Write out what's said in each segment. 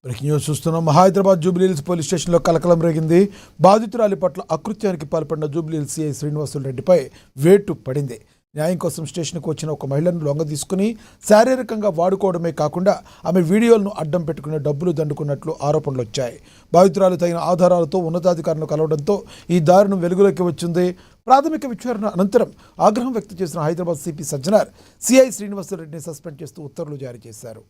Breaking news చూస్తున్నాం. Hyderabad Jubilee Hills police స్టేషన్లో కలకలం రేగింది. బాధితురాలి పట్ల అకృత్యానికి పాల్పడిన జూబ్లీహిల్స్ సిఐ శ్రీనివాసులరెడ్డిపై వేటు పడింది. న్యాయం కోసం స్టేషన్కు వచ్చిన ఒక మహిళను లొంగ తీసుకుని శారీరకంగా వాడుకోవడమే కాకుండా ఆమె వీడియోలను అడ్డం పెట్టుకునే డబ్బులు దండుకున్నట్లు ఆరోపణలు వచ్చాయి. బాధితురాలు తగిన ఆధారాలతో ఉన్నతాధికారులను కలవడంతో ఈ దారుణం వెలుగులోకి వచ్చింది. ప్రాథమిక విచారణ అనంతరం ఆగ్రహం వ్యక్తం చేసిన హైదరాబాద్ సిపి సజ్జనార్ సిఐ శ్రీనివాసులరెడ్డిని సస్పెండ్ చేస్తూ ఉత్తర్వులు జారీ చేశారు.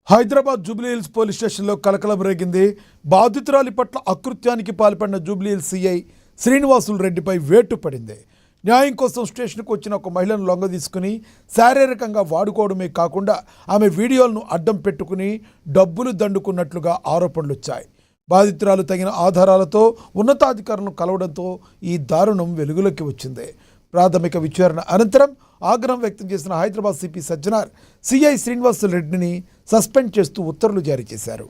హైదరాబాద్ జూబ్లీహిల్స్ పోలీస్ స్టేషన్లో కలకలం రేగింది. బాధితురాలి పట్ల అకృత్యానికి పాల్పడిన జూబ్లీహిల్స్ సిఐ శ్రీనివాసులరెడ్డిపై వేటు పడింది. న్యాయం కోసం స్టేషన్కు వచ్చిన ఒక మహిళను లొంగ తీసుకుని శారీరకంగా వాడుకోవడమే కాకుండా ఆమె వీడియోలను అడ్డం పెట్టుకుని డబ్బులు దండుకున్నట్లుగా ఆరోపణలు వచ్చాయి. బాధితురాలు తగిన ఆధారాలతో ఉన్నతాధికారులను కలవడంతో ఈ దారుణం వెలుగులోకి వచ్చింది. ప్రాథమిక విచారణ అనంతరం ఆగ్రహం వ్యక్తం చేసిన హైదరాబాద్ సిపి సజ్జనార్ సిఐ శ్రీనివాసులరెడ్డిని సస్పెండ్ చేస్తూ ఉత్తర్వులు జారీ చేశారు.